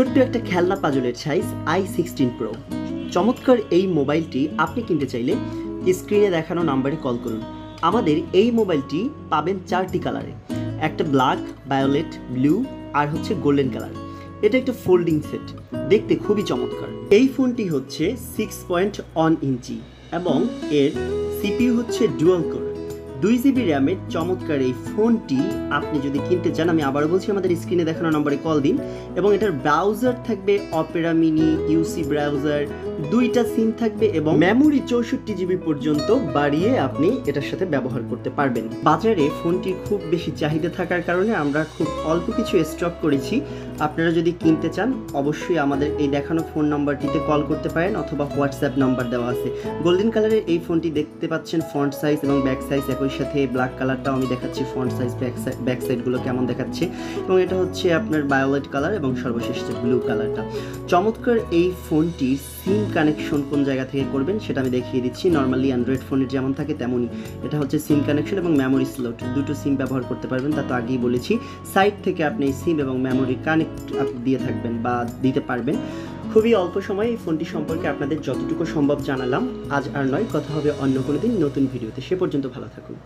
ছোট্ট একটা খেলনা পাজলের সাইজ i16 Pro। চমৎকার এই মোবাইলটি আপনি কিনতে চাইলে স্ক্রিনে দেখানো নাম্বারে কল করুন। আমাদের এই মোবাইলটি পাবেন 4টি কালারে, একটা ব্ল্যাক, ভায়োলেট, ব্লু আর হচ্ছে গোল্ডেন কালার। এটা একটা ফোল্ডিং সেট, দেখতে খুবই চমৎকার। এই ফোনটি হচ্ছে 6.1 ইঞ্চি এবং এর সিপিইউ হচ্ছে ডুয়াল কোর, 2GB র্যামের চমৎকার এই ফোনটি আপনি যদি কিনতে চান, আমি আবারও বলছি, আমাদের স্ক্রিনে দেখানো নম্বরে কল দিন। এবং এটার ব্রাউজার থাকবে অপেরা মিনি, ইউসি ব্রাউজার, 2টা সিম থাকবে এবং মেমোরি 64GB পর্যন্ত বাড়িয়ে আপনি এটার সাথে ব্যবহার করতে পারবেন। বাজারে ফোনটির খুব বেশি চাহিদা থাকার কারণে আমরা খুব অল্প কিছু স্টক করেছি। আপনারা যদি কিনতে চান অবশ্যই আমাদের এই দেখানো ফোন নাম্বারটিতে কল করতে পারেন অথবা হোয়াটসঅ্যাপ নাম্বার দেওয়া আছে। গোল্ডেন কালারের এই ফোনটি দেখতে পাচ্ছেন ফ্রন্ট সাইজ এবং ব্যাক সাইজ একই সাথে। ব্ল্যাক কালারটাও আমি দেখাচ্ছি, ফ্রন্ট সাইজ ব্যাক সাইডগুলো কেমন দেখাচ্ছে। এবং এটা হচ্ছে আপনার ভায়োলেট কালার এবং সর্বশেষ ব্লু কালারটা। চমৎকার এই ফোনটির সিম কানেকশন কোন জায়গা থেকে করবেন সেটা আমি দেখিয়ে দিচ্ছি। নর্মালি অ্যান্ড্রয়েড ফোনের যেমন থাকে তেমনই এটা হচ্ছে সিম কানেকশন এবং মেমোরি স্লট, দুটো সিম ব্যবহার করতে পারবেন। তা তো আগেই বলেছি, সাইড থেকে আপনি সিম এবং মেমোরি কানেক্ট দিয়ে থাকবেন বা দিতে পারবেন। খুবই অল্প সময়ে এই ফোনটি সম্পর্কে আপনাদের যতটুকু সম্ভব জানালাম। আজ আর নয়, কথা হবে অন্য কোনো দিন নতুন ভিডিওতে। সে পর্যন্ত ভালো থাকুন।